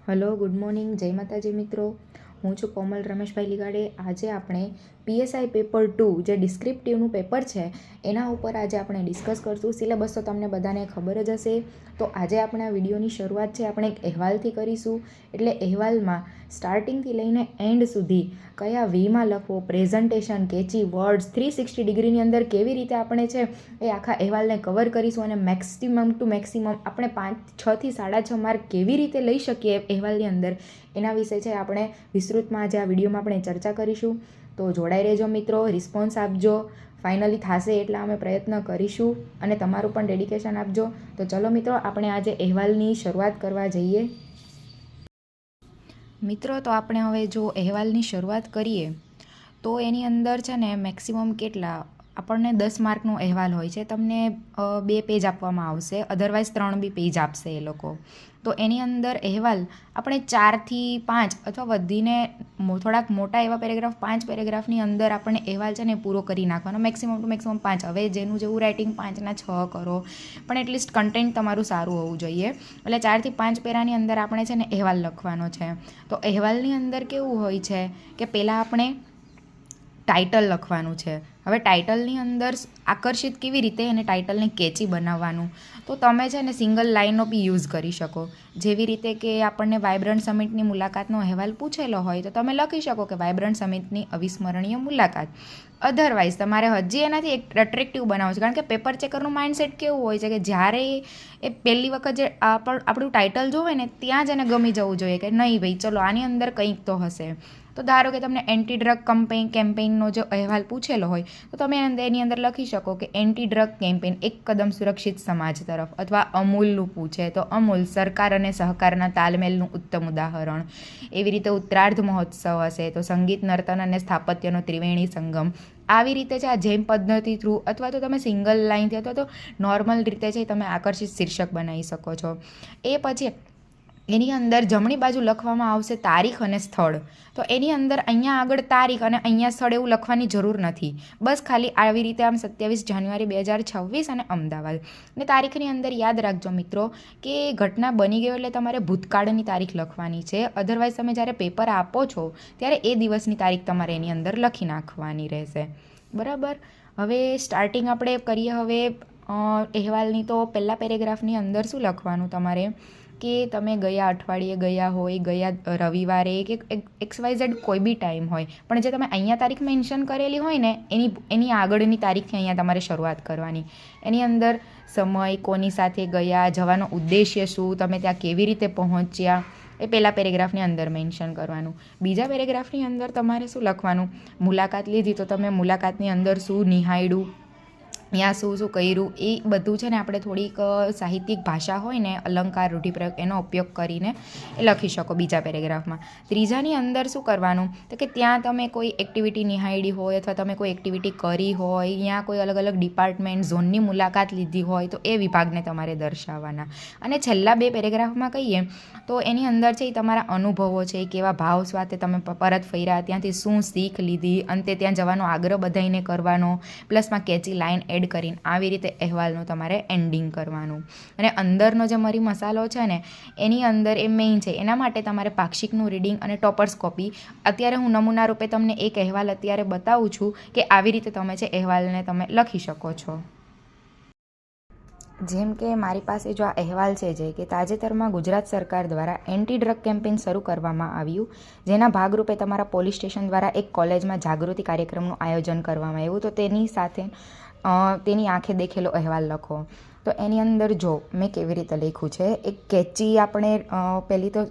Hello, good morning, જય માતાજી મિત્રો. હું છું કોમલ રમેશભાઈ લીગાડે. આજે આપણે PSI પેપર 2 જે ડિસ્ક્રિપ્ટિવનું પેપર છે એના ઉપર આજે આપણે ડિસ્કસ કરશું. સિલેબસ તો તમને બધાને ખબર જ હશે. તો આજે આપણે આ વિડીયોની શરૂઆત છે આપણે એક અહેવાલથી કરીશું. એટલે અહેવાલમાં સ્ટાર્ટિંગથી લઈને એન્ડ સુધી કયા વીમાં લખવો, પ્રેઝન્ટેશન, કેચી વર્ડ્સ, 360 ડિગ્રીની અંદર કેવી રીતે આપણે છે એ આખા અહેવાલને કવર કરીશું અને મેક્સિમમ ટુ મેક્સિમમ આપણે 6 થી 6.5 માર્ક કેવી રીતે લઈ શકીએ અહેવાલની અંદર એના વિશે છે આપણે વિસ્તૃતમાં આજે આ વિડીયોમાં આપણે ચર્ચા કરીશું. તો જોડાઈ રહેજો મિત્રો, રિસ્પોન્સ આપજો. ફાઇનલી થશે એટલા અમે પ્રયત્ન કરીશું અને તમારું પણ ડેડિકેશન આપજો. તો ચલો મિત્રો, આપણે આજે અહેવાલની શરૂઆત કરવા જઈએ. મિત્રો, તો આપણે હવે જો અહેવાલની શરૂઆત કરીએ તો એની અંદર છે ને મેક્સિમમ કેટલા આપણને 10 માર્કનો અહેવાલ હોય છે. તમને 2 પેજ આપવામાં આવશે, અધરવાઇઝ 3 બી પેજ આપશે એ લોકો. તો એની અંદર અહેવાલ આપણે 4 થી 5 અથવા વધીને થોડાક મોટા એવા પેરેગ્રાફ 5 પેરેગ્રાફની અંદર આપણને અહેવાલ છે ને પૂરો કરી નાખવાનો. Maximum two maximum 5. હવે જેનું જેવું રાઇટિંગ 5ના 6 કરો, પણ એટલીસ્ટ કન્ટેન્ટ તમારું સારું હોવું જોઈએ. એટલે 4 થી 5 પેરાની અંદર આપણે છે ને અહેવાલ લખવાનો છે. તો અહેવાલની અંદર કેવું હોય છે કે પહેલાં આપણે ટાઇટલ લખવાનું છે. હવે ટાઇટલની અંદર આકર્ષિત કેવી રીતે અને ટાઇટલને કેચી બનાવવાનું, તો તમે છે ને સિંગલ લાઇનનો બી યુઝ કરી શકો. જેવી રીતે કે આપણને વાઇબ્રન્ટ સમિટની મુલાકાતનો અહેવાલ પૂછેલો હોય તો તમે લખી શકો કે વાઇબ્રન્ટ સમિટની અવિસ્મરણીય મુલાકાત. અધરવાઇઝ તમારે હજી એનાથી એક એટ્રેક્ટિવ બનાવવું છે, કારણ કે પેપર ચેકરનું માઇન્ડસેટ કેવું હોય છે કે જ્યારે એ પહેલી વખત જે આપણું ટાઇટલ જોવે ને ત્યાં જ એને ગમી જવું જોઈએ કે નહીં ભાઈ ચલો આની અંદર કંઈક તો હશે. તો ધારો કે તમને એન્ટી ડ્રગ કેમ્પેઇનનો જો અહેવાલ પૂછેલો હોય તો તમે એની અંદર લખી શકો કે એન્ટી ડ્રગ કેમ્પેઇન એક કદમ સુરક્ષિત સમાજ તરફ. અથવા અમૂલનું પૂછે તો અમૂલ સરકાર અને સહકારના તાલમેલનું ઉત્તમ ઉદાહરણ. એવી રીતે ઉત્તરાર્ધ મહોત્સવ હશે તો સંગીત, નર્તન અને સ્થાપત્યનો ત્રિવેણી સંગમ. આવી રીતે છે આ જેમ પદ્ધતિ થ્રુ અથવા તો તમે સિંગલ લાઇનથી અથવા તો નોર્મલ રીતે છે તમે આકર્ષિત શીર્ષક બનાવી શકો છો. એ પછી એની અંદર જમણી બાજુ લખવામાં આવશે તારીખ અને સ્થળ. તો એની અંદર અહીંયા આગળ તારીખ અને અહીંયા સ્થળ એવું લખવાની જરૂર નથી. બસ ખાલી આવી રીતે આમ 27 જાન્યુઆરી 2026 અને અમદાવાદ. ને તારીખની અંદર યાદ રાખજો મિત્રો કે ઘટના બની ગયો એટલે તમારે ભૂતકાળની તારીખ લખવાની છે. અધરવાઇઝ તમે જ્યારે પેપર આપો છો ત્યારે એ દિવસની તારીખ તમારે એની અંદર લખી નાખવાની રહેશે. બરાબર. હવે સ્ટાર્ટિંગ આપણે કરીએ હવે અહેવાલની. તો પહેલા પેરેગ્રાફની અંદર શું લખવાનું તમારે કે તમે ગયા અઠવાડિયે ગયા હોય, ગયા રવિવારે કે XYZ કોઈ બી ટાઈમ હોય, પણ જે તમે અહીંયા તારીખ મેન્શન કરેલી હોય ને એની આગળની તારીખથી અહીંયા તમારે શરૂઆત કરવાની. એની અંદર સમય, કોની સાથે ગયા, જવાનો ઉદ્દેશ્ય શું, તમે ત્યાં કેવી રીતે પહોંચ્યા, એ પહેલાં પેરેગ્રાફની અંદર મેન્શન કરવાનું. બીજા પેરેગ્રાફની અંદર તમારે શું લખવાનું, મુલાકાત લીધી તો તમે મુલાકાતની અંદર શું નિહાળ્યું, ત્યાં શું શું કર્યું, એ બધું છે ને આપણે થોડીક સાહિત્યિક ભાષા હોય ને, અલંકાર, રૂઢિપ્રયોગ એનો ઉપયોગ કરીને એ લખી શકો બીજા પેરેગ્રાફમાં. ત્રીજાની અંદર શું કરવાનું તો કે ત્યાં તમે કોઈ એક્ટિવિટી નિહાળી હોય અથવા તમે કોઈ એક્ટિવિટી કરી હોય, ત્યાં કોઈ અલગ અલગ ડિપાર્ટમેન્ટ, ઝોનની મુલાકાત લીધી હોય તો એ વિભાગને તમારે દર્શાવવાના. અને છેલ્લા 2 પેરેગ્રાફમાં કહીએ તો એની અંદર છે એ તમારા અનુભવો છે, કેવા ભાવ સાથે તમે પરત ફર્યા, ત્યાંથી શું શીખ લીધી, અંતે ત્યાં જવાનો આગ્રહ બધાઈને કરવાનો, પ્લસમાં કેચી લાઇન એડ કરીને આવી રીતે અહેવાલનું તમારે એન્ડિંગ કરવાનું. અને અંદરનો જે મરી મસાલો છે ને એની અંદર એ મેઇન છે. એના માટે તમારે પાક્ષિકનું રીડિંગ અને ટોપર્સ કોપી. અત્યારે હું નમૂના રૂપે તમને એક અહેવાલ અત્યારે બતાવું છું કે આવી રીતે તમે છે અહેવાલને તમે લખી શકો છો. જેમ કે મારી પાસે જો આ અહેવાલ છે જે કે તાજેતરમાં ગુજરાત સરકાર દ્વારા એન્ટી ડ્રગ કેમ્પેઇન શરૂ કરવામાં આવ્યું, જેના ભાગરૂપે તમારા પોલીસ સ્ટેશન દ્વારા એક કોલેજમાં જાગૃતિ કાર્યક્રમનું આયોજન કરવામાં આવ્યું. તો તેની સાથે તેની આંખે દેખેલો અહેવાલ લખો. તો એની અંદર જો મેં કેવી રીતે લખ્યું છે, એક કેચી આપણે પહેલી તો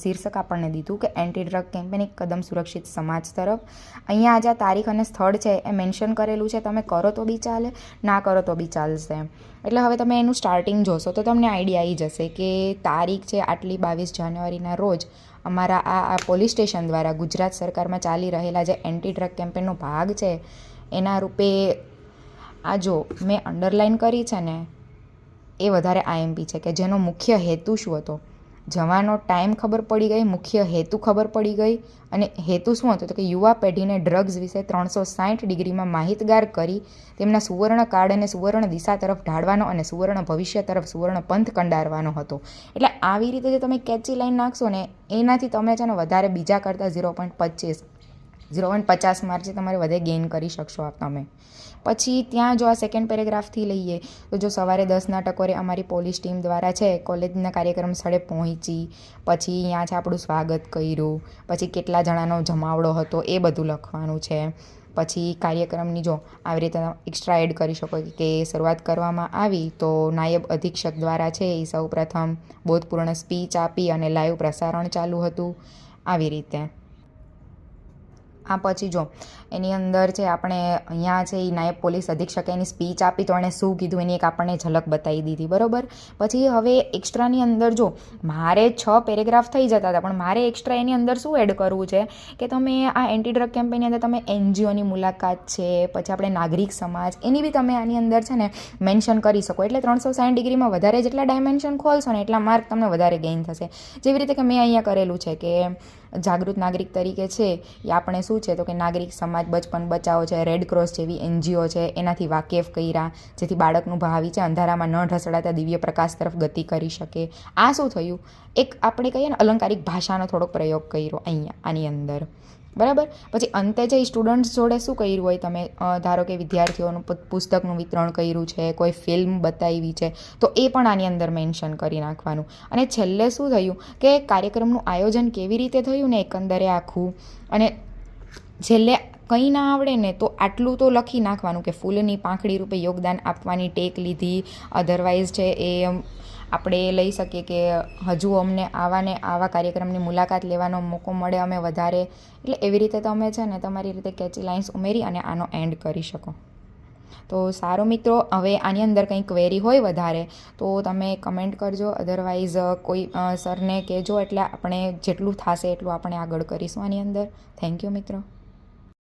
શીર્ષક આપણને દીધું કે એન્ટી ડ્રગ કેમ્પેઇન એક કદમ સુરક્ષિત સમાજ તરફ. અહીંયા આજે તારીખ અને સ્થળ છે એ મેન્શન કરેલું છે. તમે કરો તો બી ચાલે, ના કરો તો બી ચાલશે. એટલે હવે તમે એનું સ્ટાર્ટિંગ જોશો તો તમને આઈડિયા આવી જશે કે તારીખ છે આટલી 22 જાન્યુઆરીના રોજ અમારા આ પોલીસ સ્ટેશન દ્વારા ગુજરાત સરકારમાં ચાલી રહેલા જે એન્ટી ડ્રગ કેમ્પેઇનનો ભાગ છે એના રૂપે આ જો મેં અંડરલાઇન કરી છે ને એ વધારે IMP છે કે જેનો મુખ્ય હેતુ શું હતો. જવાનો ટાઈમ ખબર પડી ગઈ, મુખ્ય હેતુ ખબર પડી ગઈ. અને હેતુ શું હતો તો કે યુવા પેઢીને ડ્રગ્સ વિશે 360 ડિગ્રીમાં માહિતગાર કરી તેમના સુવર્ણ કાળ અને સુવર્ણ દિશા તરફ ઢાળવાનો અને સુવર્ણ ભવિષ્ય તરફ સુવર્ણ પંથ કંડારવાનો હતો. એટલે આવી રીતે જે તમે કેચી લાઈન નાખશો ને એનાથી તમે છે ને વધારે બીજા કરતાં 0.50 માર્ક છે તમારે વધે ગેઇન કરી શકશો તમે. પછી ત્યાં જો આ સેકન્ડ પેરેગ્રાફથી લઈએ તો જો સવારે 10ના ટકોરે અમારી પોલીસ ટીમ દ્વારા છે કોલેજના કાર્યક્રમ સ્થળે પહોંચી, પછી અહીંયા છે આપણું સ્વાગત કર્યું, પછી કેટલા જણાનો જમાવડો હતો એ બધું લખવાનું છે. પછી કાર્યક્રમની જો આવી રીતે એક્સ્ટ્રા એડ કરી શકો કે શરૂઆત કરવામાં આવી તો નાયબ અધિક્ષક દ્વારા છે એ સૌપ્રથમ બોધપૂર્ણ સ્પીચ આપી અને લાઈવ પ્રસારણ ચાલુ હતું. આવી રીતે આ પછી જો એની અંદર છે આપણે અહીંયા છે એ નાયબ પોલીસ અધિક્ષકે એની સ્પીચ આપી તો એણે શું કીધું એની એક આપણને ઝલક બતાવી દીધી, બરાબર. પછી હવે એક્સ્ટ્રાની અંદર જો મારે 6 પેરેગ્રાફ થઈ જતા હતા, પણ મારે એક્સ્ટ્રા એની અંદર શું એડ કરવું છે કે તમે આ એન્ટી ડ્રગ કેમ્પેનની અંદર તમે NGOની મુલાકાત છે, પછી આપણે નાગરિક સમાજ એની બી તમે આની અંદર છે ને મેન્શન કરી શકો. એટલે 360 ડિગ્રીમાં વધારે જેટલા ડાયમેન્શન ખોલશો ને એટલા માર્ક તમને વધારે ગેઇન થશે. જેવી રીતે કે મેં અહીંયા કરેલું છે કે જાગૃત નાગરિક તરીકે છે એ આપણે શું છે તો કે નાગરિક સમાજ, બચપન બચાવો છે, રેડ ક્રોસ જેવી NGO છે એનાથી વાકેફ કર્યા જેથી બાળકનું ભાવિ છે અંધારામાં ન ઢસડાતા દિવ્ય પ્રકાશ તરફ ગતિ કરી શકે. આ શું થયું, એક આપણે કહીએ ને અલંકારિક ભાષાનો થોડોક પ્રયોગ કર્યો અહીંયા આની અંદર, બરાબર. પછી અંતે જે સ્ટુડન્ટ્સ જોડે શું કર્યું હોય તમે ધારો કે વિદ્યાર્થીઓનું પુસ્તકનું વિતરણ કર્યું છે, કોઈ ફિલ્મ બતાવી છે તો એ પણ આની અંદર મેન્શન કરી નાખવાનું. અને છેલ્લે શું થયું કે કાર્યક્રમનું આયોજન કેવી રીતે થયું ને એકંદરે આખું, અને છેલ્લે કંઈ ના આવડે ને તો આટલું તો લખી નાખવાનું કે ફૂલની પાંખડી રૂપે યોગદાન આપવાની ટેક લીધી. અધરવાઇઝ છે એ આપણે લઈ શકીએ કે હજુ અમને આવા કાર્યક્રમની મુલાકાત લેવાનો મોકો મળે અમે વધારે. એટલે એવી રીતે તમે છે ને તમારી રીતે કેચી લાઇન્સ ઉમેરી અને આનો એન્ડ કરી શકો. તો સારું મિત્રો, હવે આની અંદર કંઈ ક્વેરી હોય વધારે તો તમે કમેન્ટ કરજો, અધરવાઇઝ કોઈ સરને કહેજો એટલે આપણે જેટલું થશે એટલું આપણે આગળ કરીશું આની અંદર. થેન્ક યુ મિત્રો.